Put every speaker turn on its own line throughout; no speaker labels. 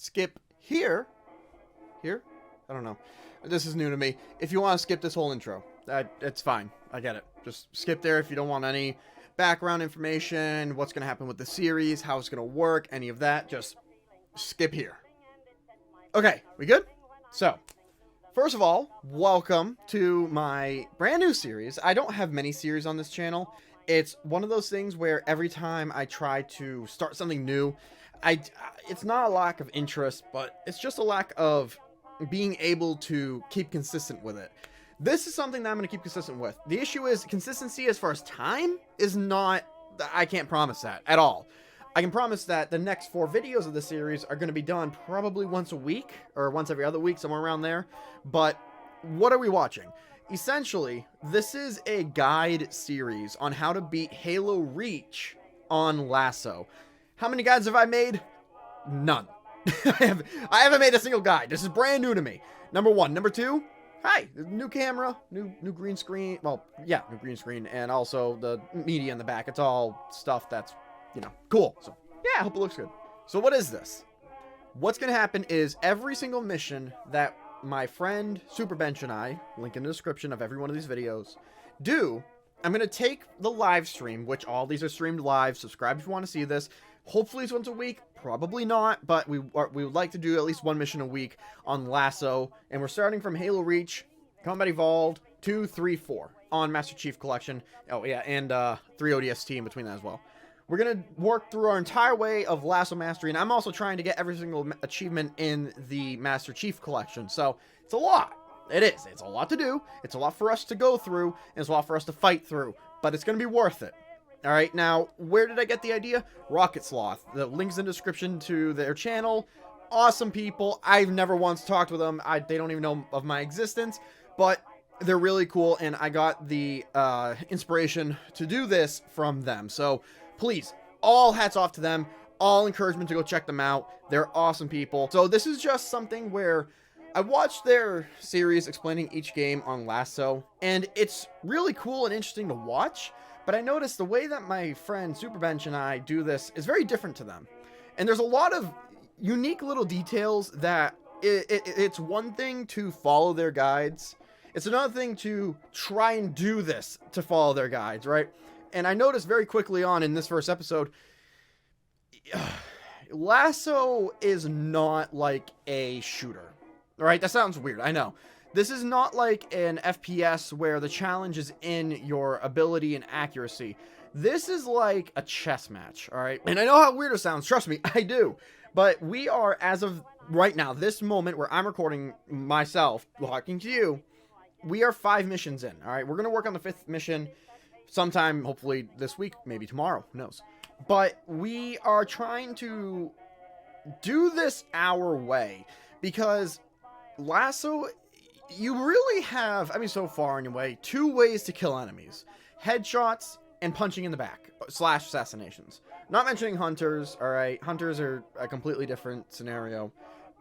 skip here. Here? I don't know. This is new to me. If you want to skip this whole intro, it's fine. I get it. Just skip there if you don't want any background information, what's going to happen with the series, how it's going to work, any of that. Just skip here. Okay, we good? So, first of all, welcome to my brand new series. I don't have many series on this channel. It's one of those things where every time I try to start something new, it's not a lack of interest, but it's just a lack of being able to keep consistent with it. This is something that I'm going to keep consistent with. The issue is consistency as far as time is not, I can't promise that at all. I can promise that the next 4 videos of the series are going to be done probably once a week or once every other week, somewhere around there. But what are we watching? Essentially, this is a guide series on how to beat Halo Reach on Laso. How many guides have I made? None. I haven't made a single guide. This is brand new to me. Number 1. Number 2, hi, new camera, new green screen. Well, yeah, new green screen, and also the media in the back. It's all stuff that's, you know, cool. So yeah, I hope it looks good. So what is this? What's gonna happen is every single mission that my friend Superbench and I, link in the description of every one of these videos, do, I'm gonna take the live stream, which all these are streamed live. Subscribe if you want to see this. Hopefully it's once a week, probably not, but we would like to do at least 1 mission a week on Laso, and we're starting from Halo Reach, Combat Evolved, 2, 3, 4 on Master Chief Collection. Oh yeah, and 3 ODST in between that as well. We're gonna work through our entire way of Laso Mastery, and I'm also trying to get every single achievement in the Master Chief Collection, so it's a lot. It is. It's a lot to do. It's a lot for us to go through, and it's a lot for us to fight through, but it's gonna be worth it. Alright, now, where did I get the idea? RocketSloth. The link's in the description to their channel. Awesome people. I've never once talked with them. They don't even know of my existence, but they're really cool, and I got the inspiration to do this from them. So, please, all hats off to them. All encouragement to go check them out. They're awesome people. So, this is just something where I watched their series explaining each game on Laso, and it's really cool and interesting to watch. But I noticed the way that my friend Superbench and I do this is very different to them. And there's a lot of unique little details that it's one thing to follow their guides. It's another thing to try and do this to follow their guides, right? And I noticed very quickly on in this first episode, Laso is not like a shooter. All right, that sounds weird, I know. This is not like an FPS where the challenge is in your ability and accuracy. This is like a chess match, all right? And I know how weird it sounds, trust me, I do. But we are, as of right now, this moment where I'm recording myself, talking to you, we are 5 missions in, all right? We're going to work on the 5th mission sometime, hopefully this week, maybe tomorrow, who knows? But we are trying to do this our way, because Laso, you really have, I mean, so far anyway, 2 ways to kill enemies. Headshots and punching in the back, / assassinations. Not mentioning hunters, alright? Hunters are a completely different scenario.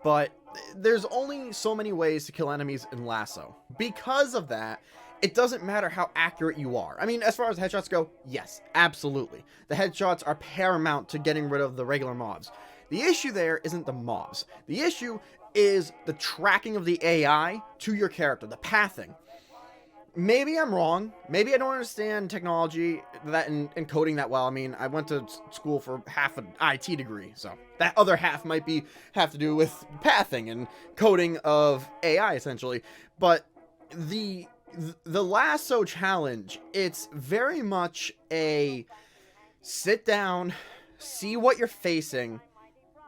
But there's only so many ways to kill enemies in Laso. Because of that, it doesn't matter how accurate you are. I mean, as far as headshots go, yes, absolutely. The headshots are paramount to getting rid of the regular mobs. The issue there isn't the mobs. The issue is the tracking of the AI to your character, the pathing. Maybe I'm wrong. Maybe I don't understand technology that and coding that well. I mean, I went to school for half an IT degree, so that other half might have to do with pathing and coding of AI, essentially. But the Laso challenge, it's very much a sit down, see what you're facing.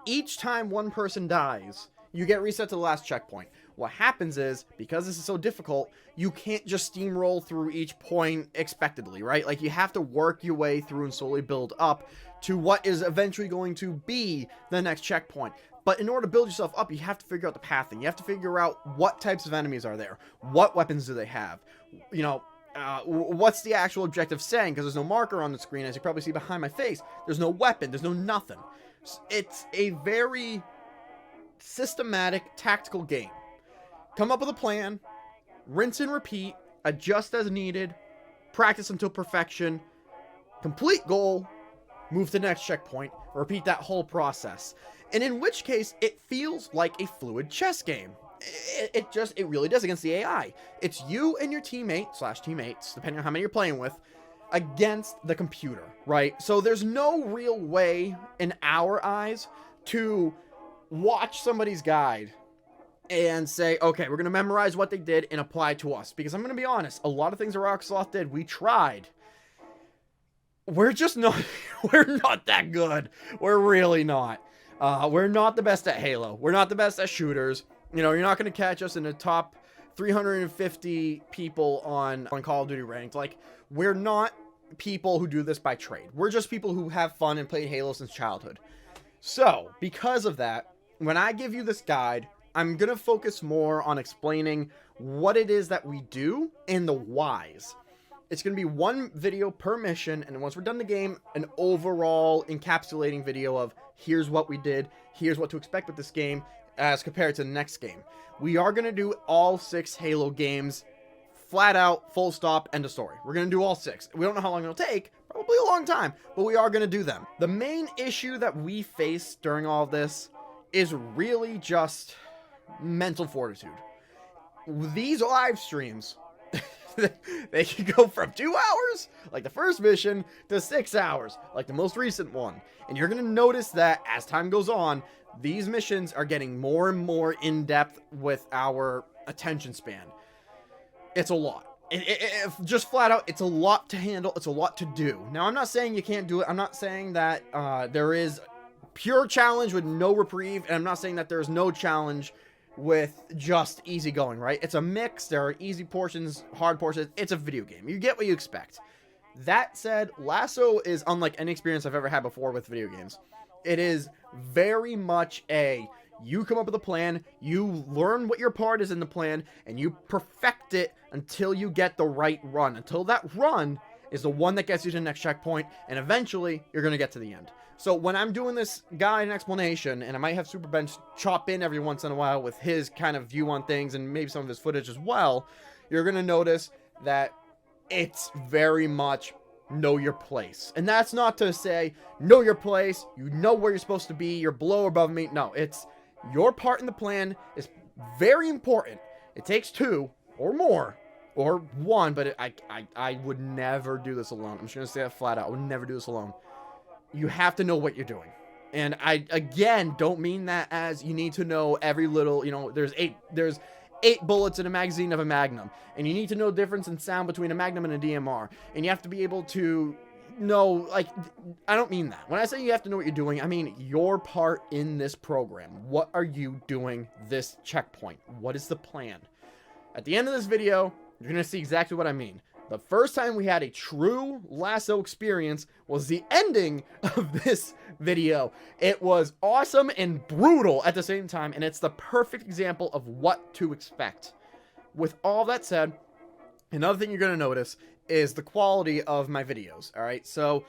Each time one person dies, you get reset to the last checkpoint. What happens is, because this is so difficult, you can't just steamroll through each point expectedly, right? Like, you have to work your way through and slowly build up to what is eventually going to be the next checkpoint. But in order to build yourself up, you have to figure out the pathing. You have to figure out what types of enemies are there. What weapons do they have? You know, what's the actual objective saying? Because there's no marker on the screen, as you probably see behind my face. There's no weapon. There's no nothing. It's a very systematic, tactical game. Come up with a plan, rinse and repeat, adjust as needed, practice until perfection, complete goal, move to the next checkpoint, repeat that whole process. And in which case, it feels like a fluid chess game. It really does against the AI. It's you and your teammates, depending on how many you're playing with, against the computer, right? So there's no real way in our eyes to watch somebody's guide and say, okay, we're going to memorize what they did and apply it to us. Because I'm going to be honest, a lot of things that RocketSloth did, we tried. We're just not, we're not that good. We're really not. We're not the best at Halo. We're not the best at shooters. You know, you're not going to catch us in the top 350 people on Call of Duty ranked. Like, we're not people who do this by trade. We're just people who have fun and played Halo since childhood. So, because of that, when I give you this guide, I'm going to focus more on explaining what it is that we do and the whys. It's going to be one video per mission, and once we're done the game, an overall encapsulating video of here's what we did, here's what to expect with this game as compared to the next game. We are going to do all 6 Halo games, flat out, full stop, end of story. We're going to do all 6. We don't know how long it'll take, probably a long time, but we are going to do them. The main issue that we face during all of this is really just mental fortitude. These live streams, they can go from 2 hours, like the first mission, to 6 hours, like the most recent one. And you're going to notice that as time goes on, these missions are getting more and more in-depth with our attention span. It's a lot. Just flat out, it's a lot to handle. It's a lot to do. Now, I'm not saying you can't do it. I'm not saying that there is pure challenge with no reprieve. And I'm not saying that there's no challenge with just easy going, right? It's a mix. There are easy portions, hard portions. It's a video game. You get what you expect. That said, Laso is unlike any experience I've ever had before with video games. It is very much you come up with a plan, you learn what your part is in the plan, and you perfect it until you get the right run. Until that run is the one that gets you to the next checkpoint, and eventually you're going to get to the end. So when I'm doing this guide and explanation, and I might have Superbench chop in every once in a while with his kind of view on things and maybe some of his footage as well, you're going to notice that it's very much know your place. And that's not to say know your place, you know where you're supposed to be, you're below or above me. No, it's your part in the plan is very important. It takes 2 or more or 1, but I would never do this alone. I'm just going to say that flat out. I would never do this alone. You have to know what you're doing. And I, again, don't mean that as you need to know every little, you know, there's 8 bullets in a magazine of a Magnum. And you need to know the difference in sound between a Magnum and a DMR. And you have to be able to know, like, I don't mean that. When I say you have to know what you're doing, I mean your part in this program. What are you doing this checkpoint? What is the plan? At the end of this video, you're going to see exactly what I mean. The first time we had a true Laso experience was the ending of this video. It was awesome and brutal at the same time, and it's the perfect example of what to expect. With all that said, another thing you're going to notice is the quality of my videos, alright? So,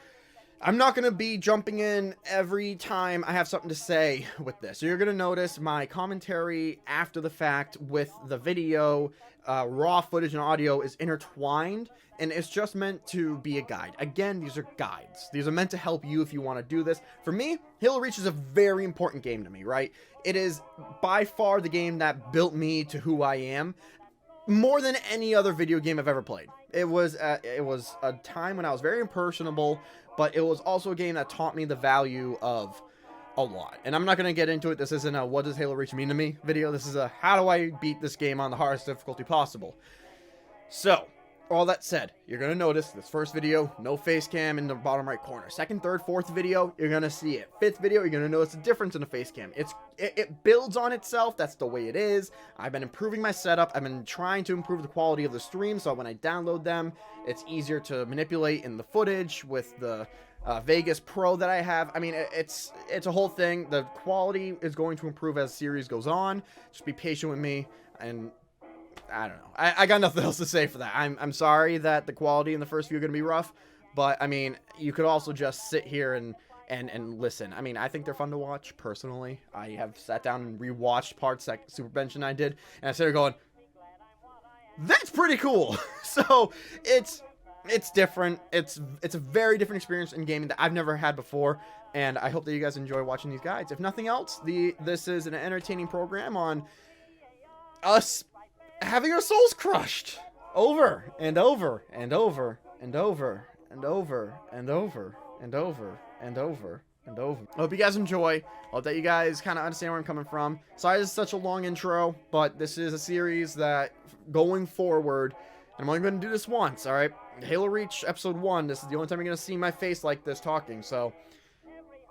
I'm not going to be jumping in every time I have something to say with this. So you're going to notice my commentary after the fact with the video, raw footage and audio is intertwined, and it's just meant to be a guide. Again, these are guides. These are meant to help you if you want to do this. For me, Halo Reach is a very important game to me, right? It is by far the game that built me to who I am, more than any other video game I've ever played. It was a time when I was very impersonable, but it was also a game that taught me the value of a lot. And I'm not going to get into it. This isn't a what does Halo Reach mean to me video. This is a how do I beat this game on the hardest difficulty possible. So, all that said, you're going to notice this first video, no face cam in the bottom right corner. Second, third, fourth video, you're going to see it. Fifth video, you're going to notice a difference in the face cam. It builds on itself. That's the way it is. I've been improving my setup. I've been trying to improve the quality of the stream, so when I download them, it's easier to manipulate in the footage with the Vegas Pro that I have. I mean, it's a whole thing. The quality is going to improve as the series goes on. Just be patient with me, and I don't know. I got nothing else to say for that. I'm sorry that the quality in the first few are going to be rough, but I mean, you could also just sit here and listen. I mean, I think they're fun to watch, personally. I have sat down and rewatched parts that Superbench and I did, and I started going, that's pretty cool. So, it's different. It's a very different experience in gaming that I've never had before, And I hope that you guys enjoy watching these guides. If nothing else, this is an entertaining program on us having our souls crushed over and over and over and over and over and over and over and over and over. I hope you guys enjoy. I hope that you guys kind of understand where I'm coming from. Sorry this is such a long intro, but this is a series that going forward, and I'm only going to do this once, all right? Halo Reach episode 1, this is the only time you're going to see my face like this talking, so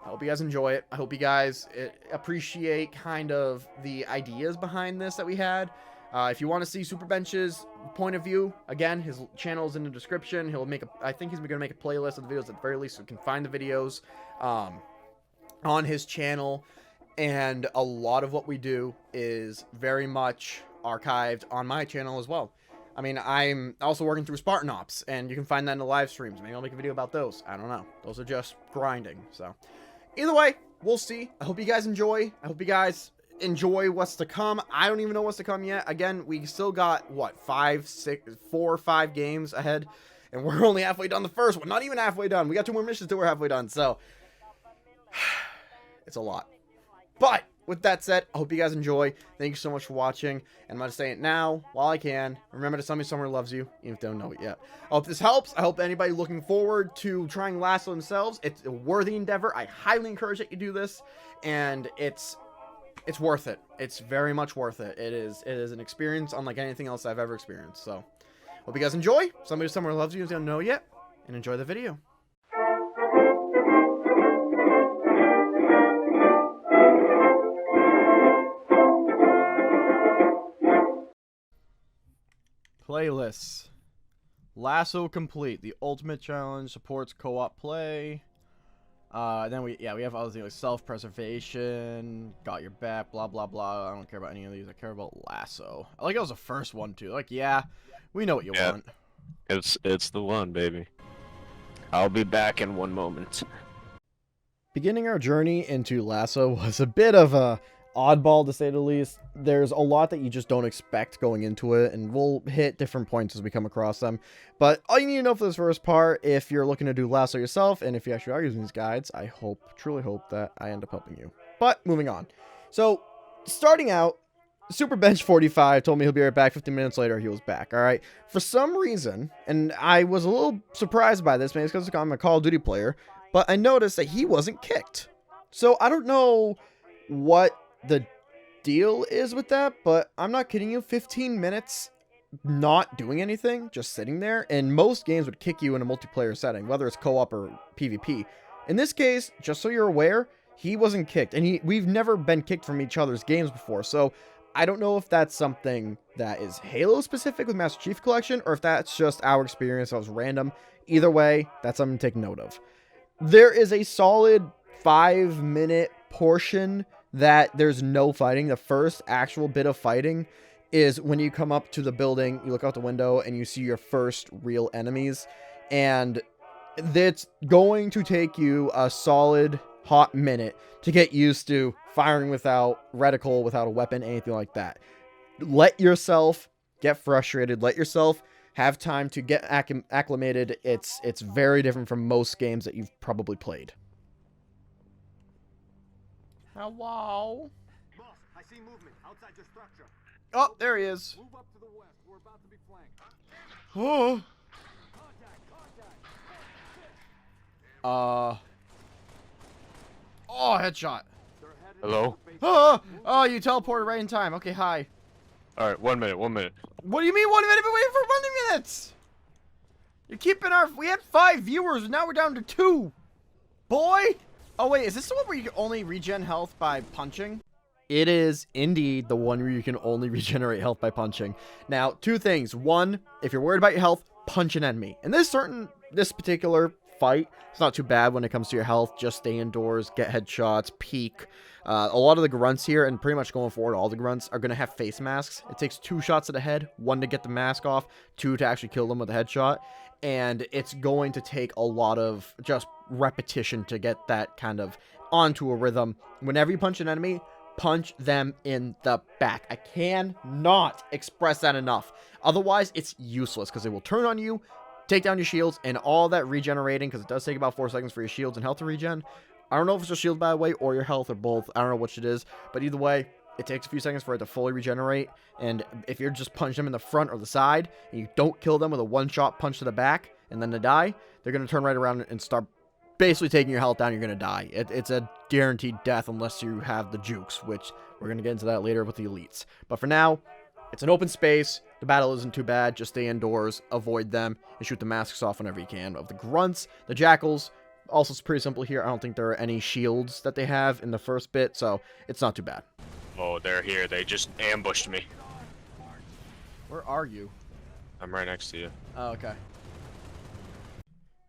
I hope you guys enjoy it. I hope you guys appreciate kind of the ideas behind this that we had. If you want to see Superbench's point of view, again, his channel is in the description. He'll make I think he's going to make a playlist of the videos at the very least, so you can find the videos on his channel. And a lot of what we do is very much archived on my channel as well. I mean, I'm also working through Spartan Ops, and you can find that in the live streams. Maybe I'll make a video about those. I don't know. Those are just grinding, so either way, we'll see. I hope you guys enjoy. I hope you guys enjoy what's to come. I don't even know what's to come yet. Again, we still got, what, 4 or 5 games ahead, and we're only halfway done the first one. Not even halfway done. We got 2 more missions till we're halfway done, so it's a lot. But with that said, I hope you guys enjoy. Thank you so much for watching. And I'm going to say it now while I can. Remember to tell me someone loves you, even if they don't know it yet. I hope this helps. I hope anybody looking forward to trying Lasso themselves, it's a worthy endeavor. I highly encourage that you do this. And it's worth it. It's very much worth it. It is an experience unlike anything else I've ever experienced. So, hope you guys enjoy. Somebody somewhere loves you if they don't know yet. And enjoy the video. Playlists. Lasso complete. The ultimate challenge supports co-op play. Then we have other things like self-preservation, got your back, blah blah blah. I don't care about any of these. I care about Lasso. I like it was the first one too. Like, yeah, we know what you want.
It's the one, baby. I'll be back in 1 moment.
Beginning our journey into Lasso was a bit of a oddball, to say the least. There's a lot that you just don't expect going into it, and we'll hit different points as we come across them. But all you need to know for this first part, if you're looking to do Lasso yourself, and if you actually are using these guides, I truly hope that I end up helping you. But moving on. So, starting out, Superbench 45 told me he'll be right back. 15 minutes later, he was back, alright? For some reason, and I was a little surprised by this, maybe it's because I'm a Call of Duty player, but I noticed that he wasn't kicked. So, I don't know what the deal is with that, but I'm not kidding you. 15 minutes not doing anything, just sitting there, and most games would kick you in a multiplayer setting, whether it's co-op or PvP. In this case, just so you're aware, he wasn't kicked, and we've never been kicked from each other's games before, so I don't know if that's something that is Halo specific with Master Chief Collection, or if that's just our experience that was random. Either way, that's something to take note of. There is a solid 5-minute portion that there's no fighting. The first actual bit of fighting is when you come up to the building, you look out the window, and you see your first real enemies. And that's going to take you a solid hot minute to get used to firing without reticle, without a weapon, anything like that. Let yourself get frustrated. Let yourself have time to get acclimated. It's very different from most games that you've probably played. Hello?
Boss, I see movement outside your structure.
Oh, there he is.
Move up to the west. We're about to be flanked.
Oh. Oh, headshot.
Hello?
Oh, you teleported right in time. Okay, hi.
Alright, 1 minute, 1 minute.
What do you mean 1 minute? Been waiting for 1 minute. You're keeping we had 5 viewers, now we're down to 2. Boy. Oh, wait, is this the one where you can only regen health by punching? It is indeed the one where you can only regenerate health by punching. Now, 2 things. 1, if you're worried about your health, punch an enemy. In this particular fight, it's not too bad when it comes to your health. Just stay indoors, get headshots, peek. A lot of the grunts here, and pretty much going forward, all the grunts are going to have face masks. It takes 2 shots to the head, 1 to get the mask off, 2 to actually kill them with a headshot. And it's going to take a lot of just repetition to get that kind of onto a rhythm. Whenever you punch an enemy, punch them in the back. I cannot express that enough. Otherwise, it's useless because they will turn on you, take down your shields, and all that regenerating, because it does take about 4 seconds for your shields and health to regen, I don't know if it's a shield, by the way, or your health, or both. I don't know which it is. But either way, it takes a few seconds for it to fully regenerate. And if you're just punching them in the front or the side, and you don't kill them with a one-shot punch to the back, and then they die, they're going to turn right around and start basically taking your health down. You're going to die. It's a guaranteed death unless you have the jukes, which we're going to get into that later with the elites. But for now, it's an open space. The battle isn't too bad. Just stay indoors, avoid them, and shoot the masks off whenever you can. Of the grunts, the jackals, also it's pretty simple here. I don't think there are any shields that they have in the first bit, so it's not too bad.
Oh, they're here. They just ambushed me.
Where are you?
I'm right next to you.
Oh, okay.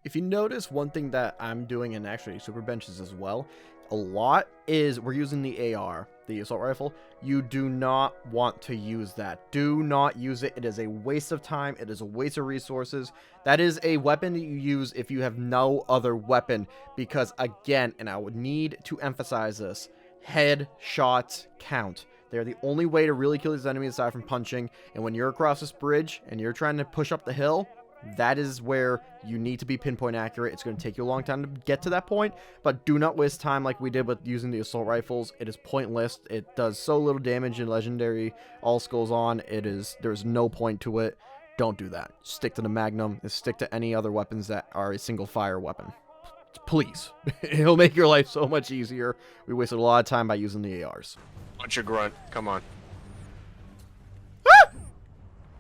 If you notice, one thing that I'm doing, and actually super benches as well, a lot is we're using the AR, the assault rifle. You do not want to use that. Do not use it. It is a waste of time. It is a waste of resources. That is a weapon that you use if you have no other weapon, because again, and I would need to emphasize this, headshots count. They're the only way to really kill these enemies aside from punching. And when you're across this bridge and you're trying to push up the hill, that is where you need to be pinpoint accurate. It's going to take you a long time to get to that point, but do not waste time like we did with using the assault rifles. It is pointless. It does so little damage in legendary all skulls on. There's no point to it. Don't do that. Stick to the Magnum and stick to any other weapons that are a single fire weapon. Please. It'll make your life so much easier. We wasted a lot of time by using the ARs.
Punch your grunt. Come on.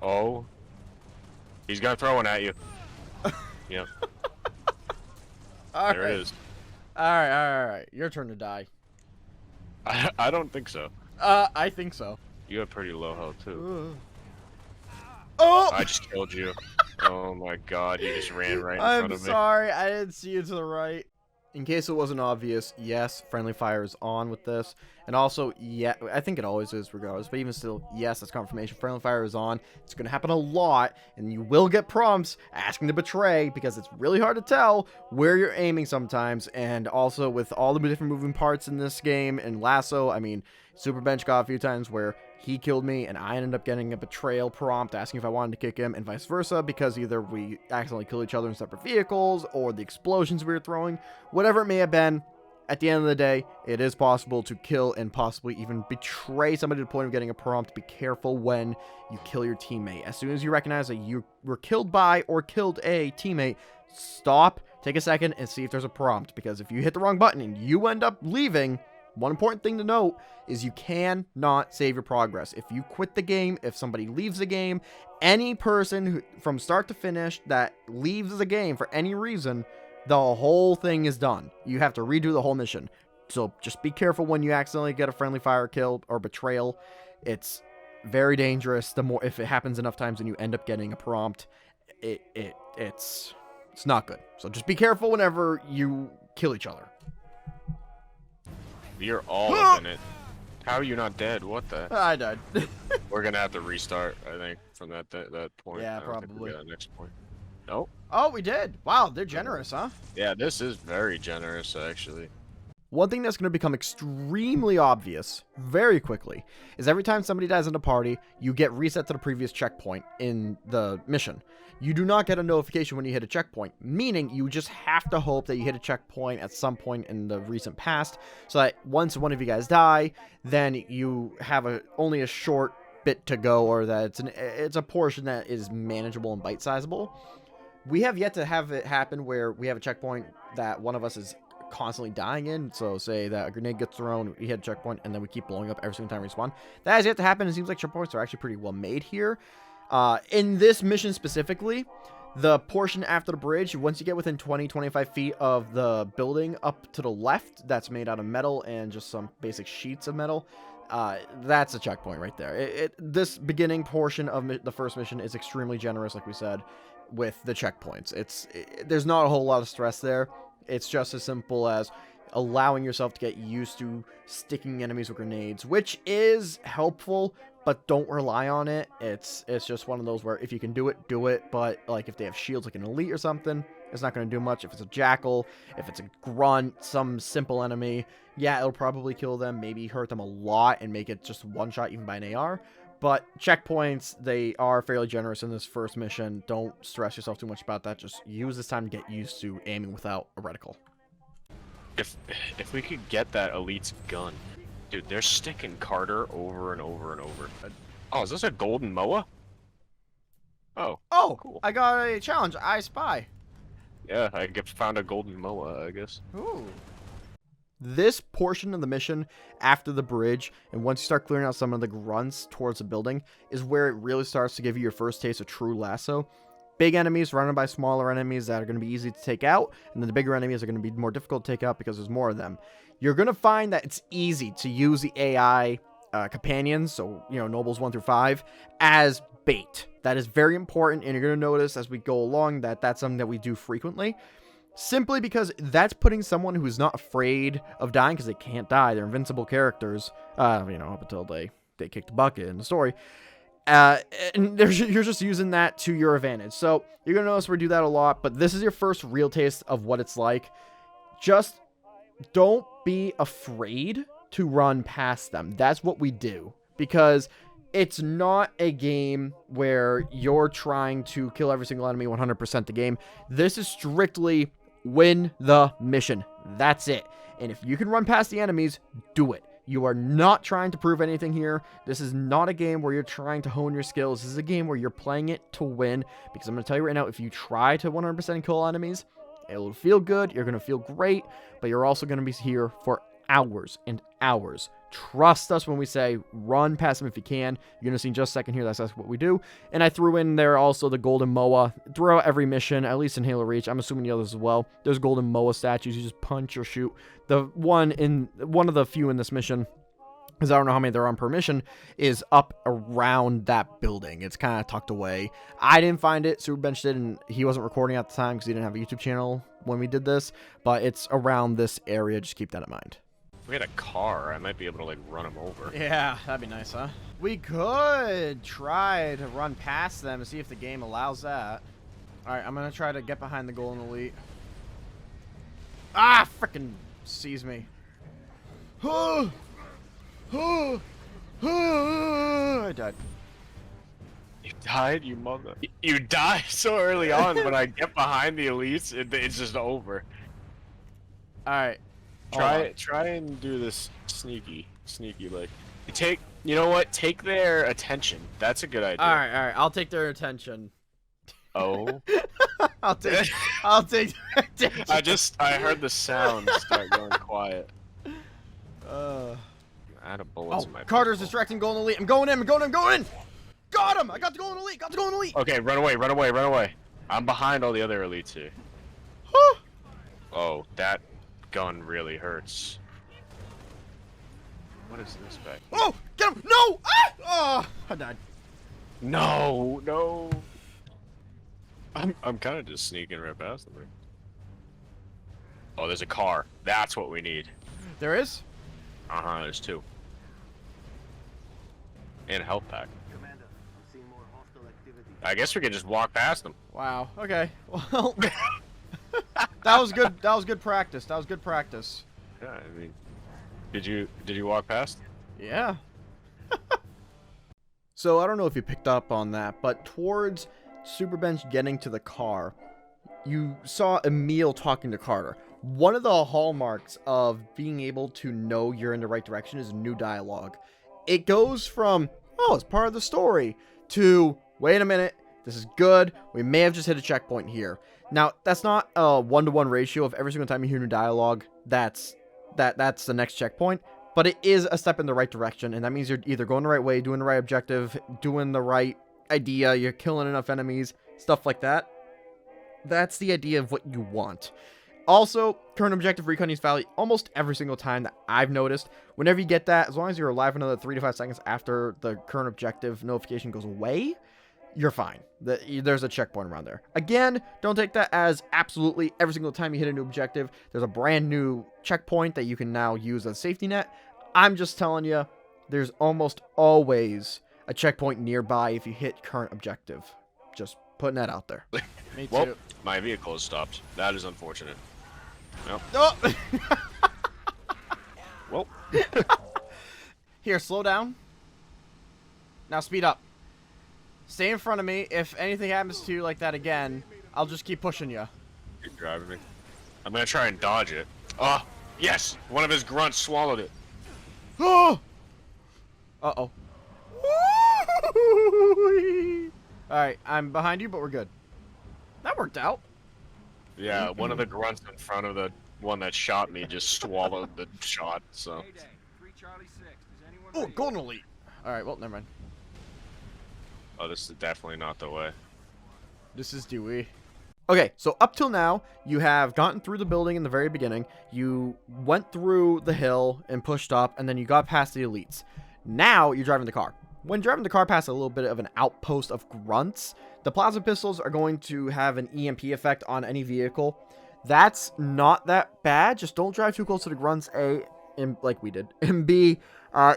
Oh. He's gonna throw one at you. Yep. There it is.
Alright. Your turn to die.
I don't think so.
I think so.
You have pretty low health too.
Oh!
I just killed you. Oh my god, you just ran right in front of me.
I'm sorry, I didn't see you to the right. In case it wasn't obvious, yes, friendly fire is on with this. And also, yeah, I think it always is regardless, but even still, yes, that's confirmation. Friendly fire is on. It's going to happen a lot, and you will get prompts asking to betray, because it's really hard to tell where you're aiming sometimes. And also, with all the different moving parts in this game, and Laso, I mean, Superbench got a few times where he killed me, and I ended up getting a betrayal prompt asking if I wanted to kick him, and vice versa, because either we accidentally kill each other in separate vehicles, or the explosions we were throwing, whatever it may have been. At the end of the day, it is possible to kill and possibly even betray somebody to the point of getting a prompt. Be careful when you kill your teammate. As soon as you recognize that you were killed by or killed a teammate, stop, take a second, and see if there's a prompt, because if you hit the wrong button and you end up leaving, one important thing to note is you cannot save your progress. If you quit the game, if somebody leaves the game, any person who, from start to finish, that leaves the game for any reason, the whole thing is done. You have to redo the whole mission. So just be careful when you accidentally get a friendly fire kill or betrayal. It's very dangerous. The more, if it happens enough times and you end up getting a prompt, it's not good. So just be careful whenever you kill each other.
You're all up in it. How are you not dead? What the?
I died.
We're gonna have to restart, I think, from that point.
Yeah,
I don't think
probably.
we'll get that next point. Nope.
Oh, we did. Wow, they're generous, huh?
Yeah, this is very generous, actually.
One thing that's going to become extremely obvious very quickly is every time somebody dies in a party, you get reset to the previous checkpoint in the mission. You do not get a notification when you hit a checkpoint, meaning you just have to hope that you hit a checkpoint at some point in the recent past, so that once one of you guys die, then you have only a short bit to go, or that it's a portion that is manageable and bite-sizable. We have yet to have it happen where we have a checkpoint that one of us is constantly dying in. So say that a grenade gets thrown, we hit a checkpoint, and then we keep blowing up every single time we respawn. That has yet to happen. It seems like checkpoints are actually pretty well made here. In this mission specifically, the portion after the bridge, once you get within 20-25 feet of the building up to the left, that's made out of metal and just some basic sheets of metal. That's a checkpoint right there. This beginning portion of the first mission is extremely generous, like we said, with the checkpoints. There's not a whole lot of stress there. It's just as simple as allowing yourself to get used to sticking enemies with grenades, which is helpful, but don't rely on it. It's just one of those where if you can do it, do it. But like if they have shields like an elite or something, it's not going to do much. If it's a jackal, if it's a grunt, some simple enemy, yeah, it'll probably kill them, maybe hurt them a lot and make it just one shot even by an AR. But checkpoints, they are fairly generous in this first mission. Don't stress yourself too much about that. Just use this time to get used to aiming without a reticle.
If we could get that elite's gun, dude, they're sticking Carter over and over and over. Oh, is this a golden Moa? Oh,
Oh,
cool.
I got a challenge. I spy.
Yeah, found a golden Moa, I guess.
Ooh. This portion of the mission after the bridge, and once you start clearing out some of the grunts towards the building, is where it really starts to give you your first taste of true Lasso. Big enemies surrounded by smaller enemies that are going to be easy to take out, and then the bigger enemies are going to be more difficult to take out because there's more of them. You're going to find that it's easy to use the AI companions, so, you know, nobles 1 through 5, as bait. That is very important, and you're going to notice as we go along that that's something that we do frequently. Simply because that's putting someone who's not afraid of dying, because they can't die. They're invincible characters, you know, up until they kick the bucket in the story. And you're just using that to your advantage. So you're going to notice we do that a lot, but this is your first real taste of what it's like. Just don't be afraid to run past them. That's what we do, because it's not a game where you're trying to kill every single enemy 100% the game. This is strictly win the mission. That's it. And if you can run past the enemies, do it. You are not trying to prove anything here. This is not a game where you're trying to hone your skills. This is a game where you're playing it to win. Because I'm going to tell you right now, if you try to 100% kill enemies, it'll feel good. You're going to feel great. But you're also going to be here for hours and hours. Trust us when we say run past them if you can. You're going to see in just a second here that's what we do. And I threw in there also the golden Moa. Throughout every mission, at least in Halo Reach, I'm assuming the others as well, there's golden Moa statues. You just punch or shoot. The one of the few in this mission, because I don't know how many there are on per mission, is up around that building. It's kind of tucked away. I didn't find it. Superbench did, and he wasn't recording at the time because he didn't have a YouTube channel when we did this. But it's around this area. Just keep that in mind.
If we had a car, I might be able to, like, run them over.
Yeah, that'd be nice, huh? We could try to run past them and see if the game allows that. Alright, I'm gonna try to get behind the golden elite. Ah, frickin' sees me. I died.
You died, you mother. You die so early on. When I get behind the elites, it's just over.
Alright.
Try and do this sneaky like. You know what? Take their attention. That's a good idea.
Alright. I'll take their attention.
Oh.
I'll take their attention.
I heard the sound start going quiet.
I
had a bullet in my
Carter's
pistol.
distracting golden elite. I'm going in. Got him! I got the golden elite.
Okay, run away. I'm behind all the other elites here. Oh, that gun really hurts. What is this back?
Oh, get him! No! Ah! Oh, I died.
No. I'm kind of just sneaking right past them. Oh, there's a car. That's what we need.
There is?
There's 2. And a health pack.
Commander, I'm seeing more hostile activity.
I guess we can just walk past them.
Wow. Okay. Well, that was good. That was good practice.
Yeah, I mean, did you walk past?
Yeah. So I don't know if you picked up on that, but towards Superbench getting to the car, you saw Emil talking to Carter. One of the hallmarks of being able to know you're in the right direction is new dialogue. It goes from, oh, it's part of the story, to, wait a minute, this is good, we may have just hit a checkpoint here. Now, that's not a 1-to-1 ratio of every single time you hear new dialogue, that's the next checkpoint, but it is a step in the right direction, and that means you're either going the right way, doing the right objective, doing the right idea, you're killing enough enemies, stuff like that. That's the idea of what you want. Also, current objective recon needs value almost every single time that I've noticed. Whenever you get that, as long as you're alive another 3 to 5 seconds after the current objective notification goes away, you're fine. There's a checkpoint around there. Again, don't take that as absolutely every single time you hit a new objective, there's a brand new checkpoint that you can now use as a safety net. I'm just telling you, there's almost always a checkpoint nearby if you hit current objective. Just putting that out there. Me too.
Well, my vehicle is stopped. That is unfortunate. Yep.
Oh!
Well.
Here, slow down. Now speed up. Stay in front of me. If anything happens to you like that again, I'll just keep pushing you.
You're driving me. I'm gonna try and dodge it. Oh! Yes! One of his grunts swallowed it.
Oh! Uh-oh. Alright, I'm behind you, but we're good. That worked out.
Yeah, one of the grunts in front of the one that shot me just swallowed the shot, so.
Oh, golden elite. Alright, well, never mind.
Oh, this is definitely not the way.
This is Dewey. Okay, so up till now, you have gotten through the building in the very beginning. You went through the hill and pushed up, and then you got past the elites. Now, you're driving the car. When driving the car past a little bit of an outpost of grunts, the plasma pistols are going to have an EMP effect on any vehicle. That's not that bad. Just don't drive too close to the grunts, A, and like we did. And B,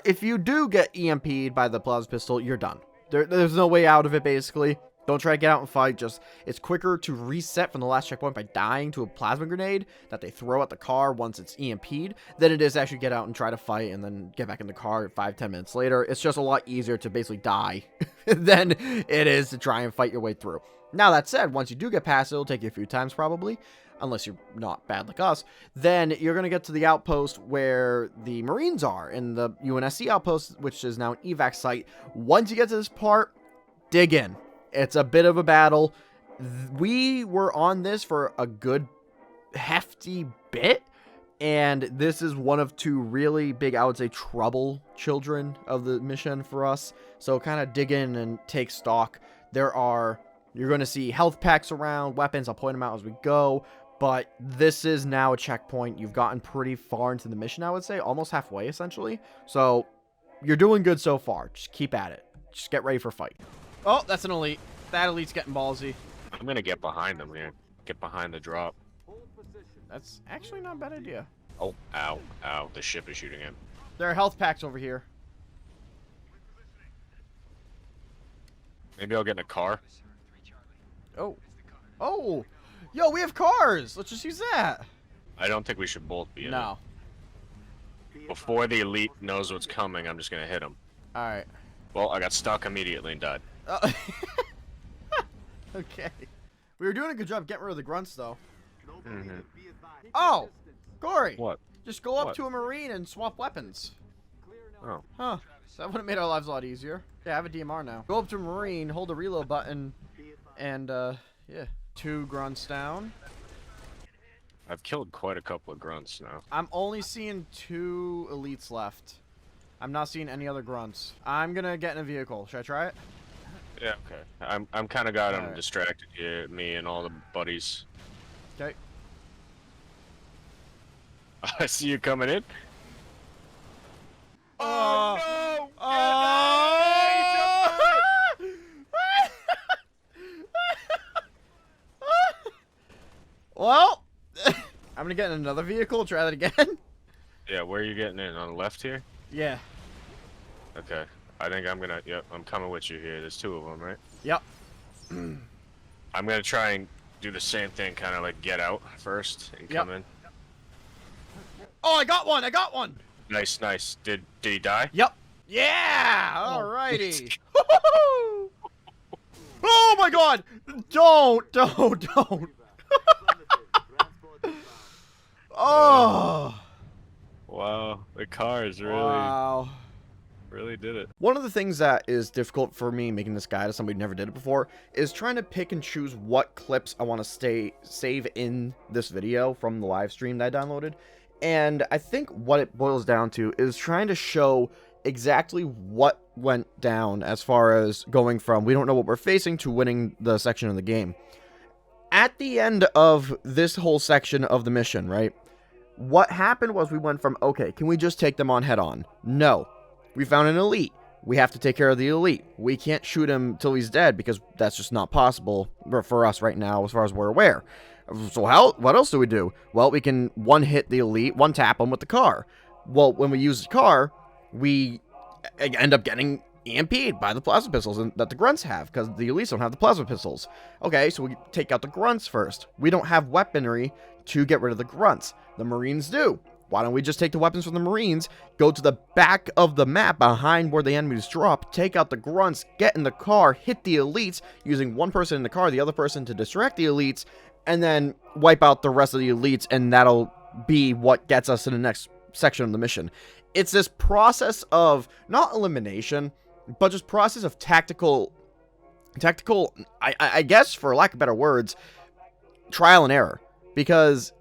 if you do get EMP'd by the plasma pistol, you're done. There's no way out of it, basically. Don't try to get out and fight. Just, it's quicker to reset from the last checkpoint by dying to a plasma grenade that they throw at the car once it's EMP'd than it is to actually get out and try to fight and then get back in the car 5-10 minutes later. It's just a lot easier to basically die than it is to try and fight your way through. Now, that said, once you do get past it, it'll take you a few times probably, unless you're not bad like us. Then you're going to get to the outpost where the Marines are, in the UNSC outpost, which is now an EVAC site. Once you get to this part, dig in. It's a bit of a battle. We were on this for a good hefty bit, and this is one of two really big, I would say, trouble children of the mission for us. So kind of dig in and take stock. You're going to see health packs around, weapons. I'll point them out as we go. But this is now a checkpoint. You've gotten pretty far into the mission, I would say. Almost halfway, essentially. So you're doing good so far. Just keep at it. Just get ready for a fight. Oh, that's an elite. That elite's getting ballsy.
I'm gonna get behind them here. Get behind the drop.
That's actually not a bad idea.
Oh, ow, ow. The ship is shooting him.
There are health packs over here.
Maybe I'll get in a car.
Oh. Oh! Yo, we have cars! Let's just use that.
I don't think we should both be in
No.
it. Before the elite knows what's coming, I'm just gonna hit him.
Alright.
Well, I got stuck immediately and died.
Okay. We were doing a good job getting rid of the grunts, though.
Mm-hmm.
Oh! Corey!
What?
Just go up
What?
to a Marine and swap weapons.
Oh.
Huh. So that would have made our lives a lot easier. Yeah, I have a DMR now. Go up to a Marine, hold the reload button, and, yeah. 2 grunts down.
I've killed quite a couple of grunts now.
I'm only seeing 2 elites left. I'm not seeing any other grunts. I'm gonna get in a vehicle. Should I try it?
Yeah, okay. I'm kind of got him
Alright.
distracted here, me and all the buddies.
Okay.
I see you coming in.
Oh,
no!
Well, I'm gonna get in another vehicle. Try that again.
Yeah, where are you getting in? On the left here?
Yeah.
Okay. I think I'm gonna. Yep, I'm coming with you here. There's 2 of them, right?
Yep.
I'm gonna try and do the same thing, kind of like get out first and come in.
Oh, I got one. I got one.
Nice, nice. Did he die?
Yep. Yeah. Alrighty. Oh my God! Don't. Oh.
Wow, the cars really,
Wow.
really did it.
One of the things that is difficult for me making this guide as somebody who never did it before is trying to pick and choose what clips I want to save in this video from the live stream that I downloaded. And I think what it boils down to is trying to show exactly what went down as far as going from we don't know what we're facing to winning the section of the game. At the end of this whole section of the mission, right? What happened was we went from, okay, can we just take them on head on? No. We found an elite. We have to take care of the elite. We can't shoot him till he's dead because that's just not possible for us right now as far as we're aware. So what else do we do? Well, we can one-hit the elite, one-tap him with the car. Well, when we use the car, we end up getting EMP'd by the plasma pistols that the grunts have because the elites don't have the plasma pistols. Okay, so we take out the grunts first. We don't have weaponry to get rid of the grunts. The Marines do. Why don't we just take the weapons from the Marines, go to the back of the map behind where the enemies drop, take out the grunts, get in the car, hit the elites, using one person in the car, the other person to distract the elites, and then wipe out the rest of the elites, and that'll be what gets us to the next section of the mission. It's this process of not elimination, but just process of tactical, I guess for lack of better words, trial and error, because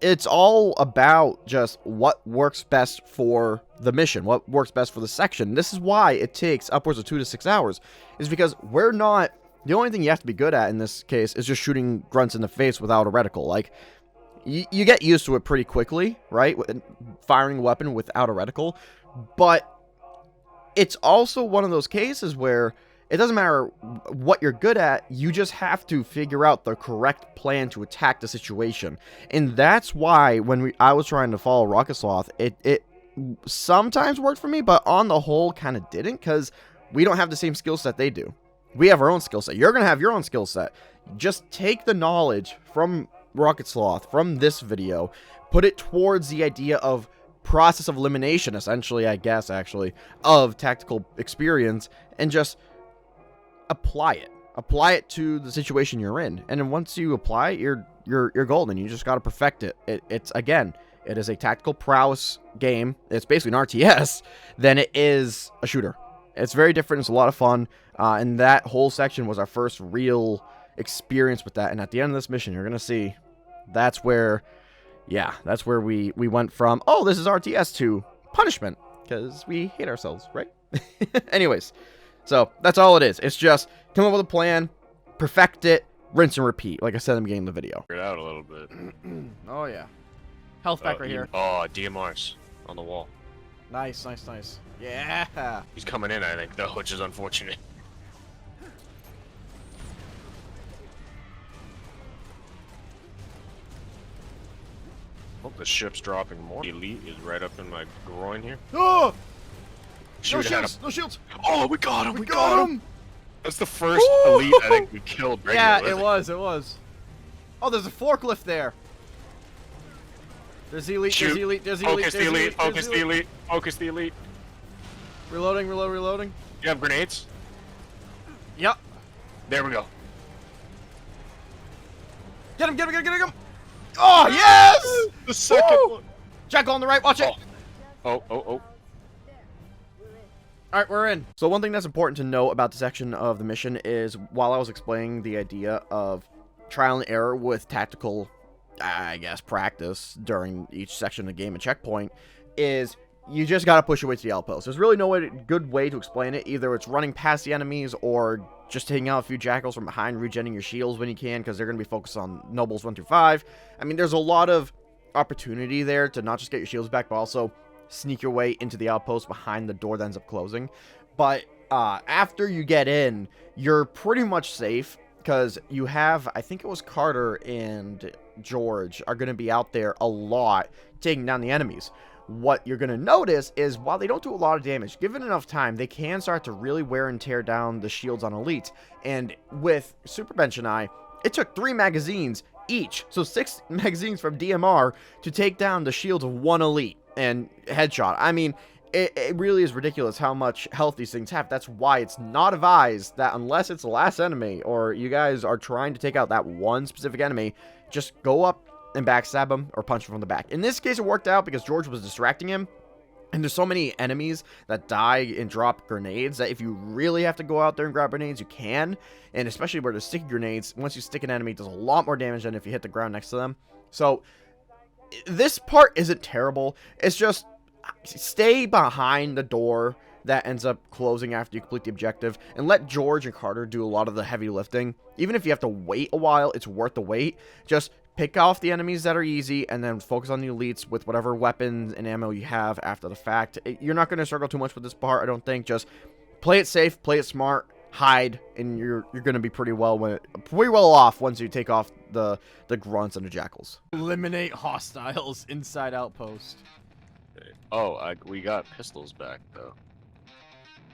it's all about just what works best for the mission, what works best for the section. This is why it takes upwards of 2 to 6 hours, is because we're not, the only thing you have to be good at in this case is just shooting grunts in the face without a reticle. Like, you get used to it pretty quickly, right? Firing a weapon without a reticle, but it's also one of those cases where it doesn't matter what you're good at, you just have to figure out the correct plan to attack the situation. And that's why when I was trying to follow RocketSloth, it sometimes worked for me, but on the whole kind of didn't, because we don't have the same skill set they do. We have our own skill set. You're going to have your own skill set. Just take the knowledge from RocketSloth, from this video, put it towards the idea of process of elimination, essentially, I guess, actually, of tactical experience, and just apply it. Apply it to the situation you're in. And then once you apply it, you're golden. You just got to perfect it. It's, again, it is a tactical prowess game. It's basically an RTS than it is a shooter. It's very different. It's a lot of fun. And that whole section was our first real experience with that. And at the end of this mission, you're going to see that's where, yeah, that's where we went from, oh, this is RTS to punishment, because we hate ourselves, right? Anyways, so that's all it is. It's just come up with a plan, perfect it, rinse and repeat. Like I said in the beginning of the video.
Figure it out a little bit.
Oh, yeah. Health pack right here.
Oh, DMRs on the wall.
Nice, nice, nice. Yeah.
He's coming in, I think, though, which is unfortunate. Oh, the ship's dropping more. Elite is right up in my groin here.
Oh!
Shoot,
No shields! No shields!
Oh, we got him!
We got him!
That's the first elite I think we killed regular.
Yeah, it was. Oh, there's a forklift there. There's elite,
Shoot.
there's elite, there's elite,
Focus the elite, focus the elite, focus the elite.
Reloading, reloading.
You have grenades?
Yep.
There we go.
Get him! Oh, yes!
The second one.
Jackal on the right, watch it!
Oh.
Alright, we're in. So one thing that's important to know about the section of the mission is, while I was explaining the idea of trial and error with tactical, I guess, practice during each section of the game and checkpoint, is you just gotta push your way to the outpost. There's really no good way to explain it. Either it's running past the enemies, or just taking out a few jackals from behind, regenning your shields when you can, because they're gonna be focused on nobles 1 through 5. I mean, there's a lot of opportunity there to not just get your shields back, but also sneak your way into the outpost behind the door that ends up closing. But after you get in, you're pretty much safe, because you have, I think it was Carter and George are going to be out there a lot taking down the enemies. What you're going to notice is, while they don't do a lot of damage, given enough time, they can start to really wear and tear down the shields on elites. And with Superbench and I, it took 3 magazines each, so 6 magazines from DMR to take down the shields of 1 elite and headshot. I mean, it really is ridiculous how much health these things have. That's why it's not advised that, unless it's the last enemy, or you guys are trying to take out that one specific enemy, just go up and backstab him or punch him from the back. In this case, it worked out because George was distracting him. And there's so many enemies that die and drop grenades that if you really have to go out there and grab grenades, you can. And especially where there's sticky grenades, once you stick an enemy, it does a lot more damage than if you hit the ground next to them. So this part isn't terrible. It's just stay behind the door that ends up closing after you complete the objective, and let George and Carter do a lot of the heavy lifting. Even if you have to wait a while, it's worth the wait. Just pick off the enemies that are easy, and then focus on the elites with whatever weapons and ammo you have after the fact. You're not going to struggle too much with this part, I don't think. Just play it safe, play it smart, hide, and you're going to be pretty well off once you take off the grunts and the jackals. Eliminate hostiles inside outpost.
Oh, we got pistols back, though.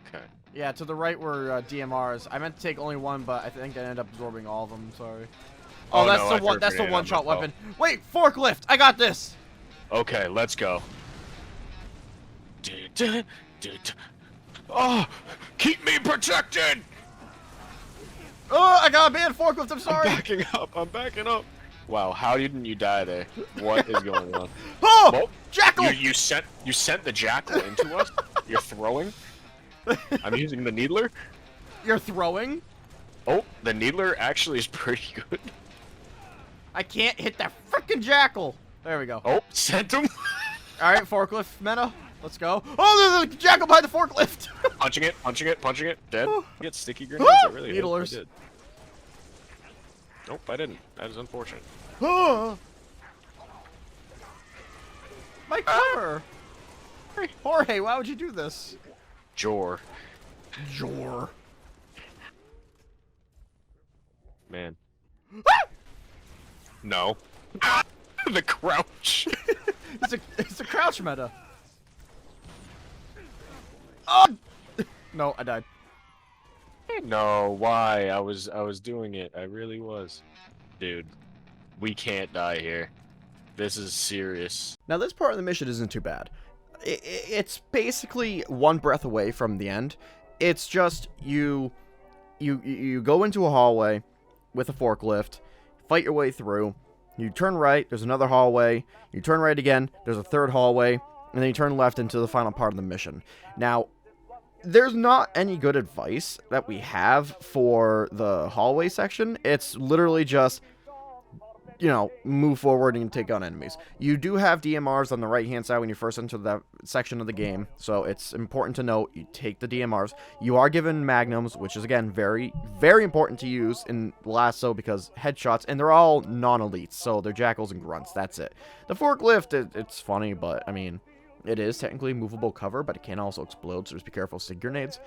Okay.
Yeah, to the right were DMRs. I meant to take only one, but I think I ended up absorbing all of them. Sorry. Oh, that's
no,
the one. That's the one-shot weapon. Wait, forklift! I got this.
Okay, let's go. Oh, keep me protected!
Oh, I got a banned forklift. I'm sorry.
I'm backing up. Wow, how didn't you die there? What is going on?
Oh!
Well,
Jackal!
you sent the jackal into us? You're throwing? I'm using the needler?
You're throwing?
Oh, the needler actually is pretty good.
I can't hit that frickin' jackal. There we go.
Oh, sent him.
Alright, forklift meta. Let's go. Oh, there's a jackal behind the forklift.
Punching it, punching it, punching it. Dead.
Oh.
Get sticky grenades. I really hope I
Needlers.
did. Nope, I didn't. That is unfortunate.
My cover. Jorge, why would you do this?
Jor.
Jor.
Man. No. The crouch.
It's a crouch meta. Oh! No, I died.
No, why? I was doing it. I really was. Dude, we can't die here. This is serious.
Now, this part of the mission isn't too bad. It's basically one breath away from the end. It's just you go into a hallway with a forklift, fight your way through. You turn right, there's another hallway. You turn right again, there's a third hallway, and then you turn left into the final part of the mission. Now, there's not any good advice that we have for the hallway section. It's literally just, you know, move forward and take on enemies. You do have DMRs on the right-hand side when you first enter that section of the game, so it's important to note you take the DMRs. You are given magnums, which is, again, very, very important to use in Laso because headshots, and they're all non-elites, so they're jackals and grunts. That's it. The forklift, it's funny, but, I mean, it is technically movable cover, but it can also explode, so just be careful with stick grenades.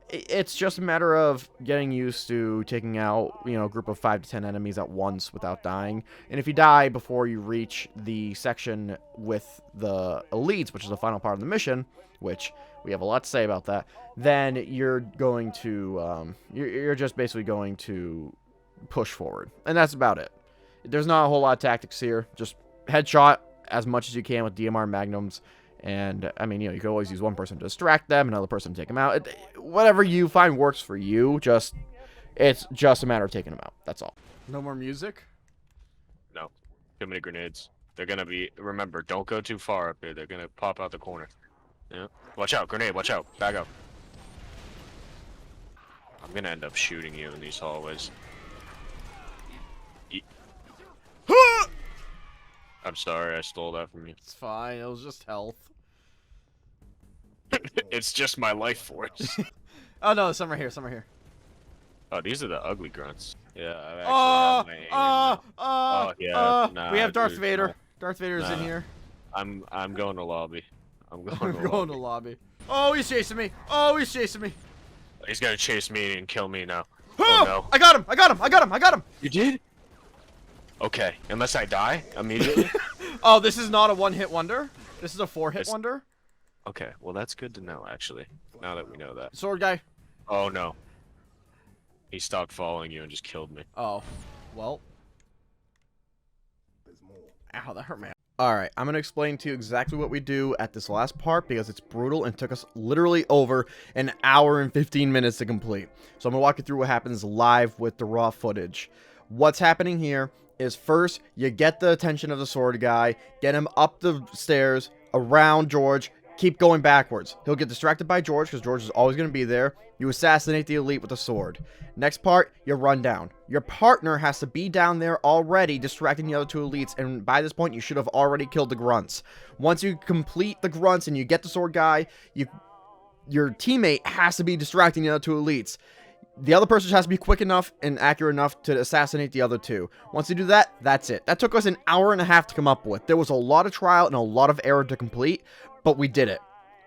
It's just a matter of getting used to taking out, you know, a group of 5 to 10 enemies at once without dying. And if you die before you reach the section with the elites, which is the final part of the mission, which we have a lot to say about that, then you're going to, you're just basically going to push forward. And that's about it. There's not a whole lot of tactics here. Just headshot as much as you can with DMR magnums. And, I mean, you know, you can always use one person to distract them, another person to take them out. Whatever you find works for you, it's just a matter of taking them out. That's all. No more music?
No. Too many grenades. They're gonna be... Remember, don't go too far up here. They're gonna pop out the corner. Yeah. Watch out, grenade, watch out. Back up. I'm gonna end up shooting you in these hallways. I'm sorry, I stole that from you.
It's fine. It was just health.
It's just my life force.
Oh, no. Some right here. Some right here.
Oh, these are the ugly grunts. Yeah, I actually have my aim. Yeah,
we have Darth
dude,
Vader.
no.
Darth Vader's in here.
I'm going to lobby. I'm going
I'm
to
going to lobby. Oh, he's chasing me. Oh, he's chasing me.
He's gonna chase me and kill me now.
Oh,
no.
I got him. I got him. I got him. I got him.
You did? Okay, unless I die immediately.
Oh, this is not a one-hit wonder. This is a 4-hit wonder.
Okay, well that's good to know actually. Now that we know that.
Sword guy.
Oh no. He stopped following you and just killed me.
Oh, well. Ow, that hurt me. Alright, I'm going to explain to you exactly what we do at this last part because it's brutal and took us literally over an hour and 15 minutes to complete. So I'm going to walk you through what happens live with the raw footage. What's happening here is first, you get the attention of the sword guy, get him up the stairs, around George, keep going backwards. He'll get distracted by George because George is always going to be there. You assassinate the elite with a sword. Next part, you run down. Your partner has to be down there already distracting the other 2 elites, and by this point, you should have already killed the grunts. Once you complete the grunts and you get the sword guy, your teammate has to be distracting the other 2 elites. The other person has to be quick enough and accurate enough to assassinate the other 2. Once you do that, that's it. That took us an hour and a half to come up with. There was a lot of trial and a lot of error to complete, but we did it.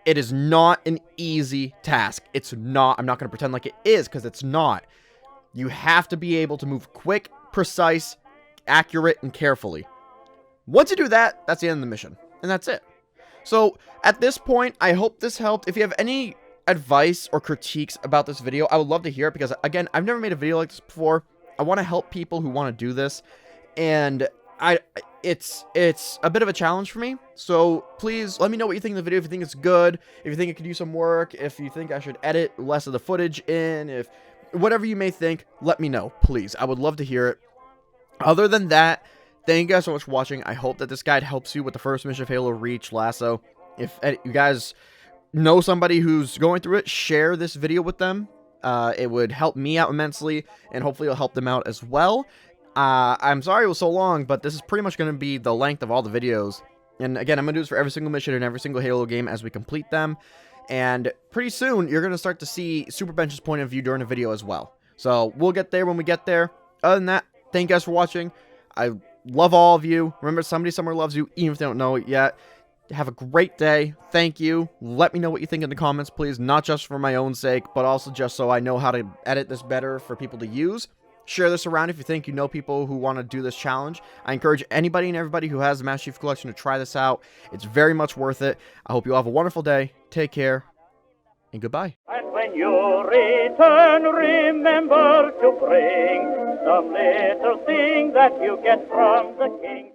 It is not an easy task. It's not. I'm not going to pretend like it is, because it's not. You have to be able to move quick, precise, accurate, and carefully. Once you do that, that's the end of the mission. And that's it. So, at this point, I hope this helped. If you have any advice or critiques about this video, I would love to hear it, because, again, I've never made a video like this before. I want to help people who want to do this. And it's a bit of a challenge for me, so please let me know what you think of the video. If you think it's good, if you think it could use some work, if you think I should edit less of the footage in, if whatever you may think, let me know, please. I would love to hear it. Other than that, thank you guys so much for watching. I hope that this guide helps you with the first mission of Halo Reach, Lasso. If you guys know somebody who's going through it, share this video with them. It would help me out immensely, and hopefully it'll help them out as well. I'm sorry it was so long, but this is pretty much going to be the length of all the videos. And again, I'm going to do this for every single mission and every single Halo game as we complete them. And pretty soon, you're going to start to see Superbench's point of view during a video as well. So we'll get there when we get there. Other than that, thank you guys for watching. I love all of you. Remember, somebody somewhere loves you, even if they don't know it yet. Have a great day. Thank you. Let me know what you think in the comments, please. Not just for my own sake, but also just so I know how to edit this better for people to use. Share this around if you think you know people who want to do this challenge. I encourage anybody and everybody who has the Master Chief Collection to try this out. It's very much worth it. I hope you all have a wonderful day. Take care, and goodbye.
And when you return, remember to bring some little thing that you get from the king.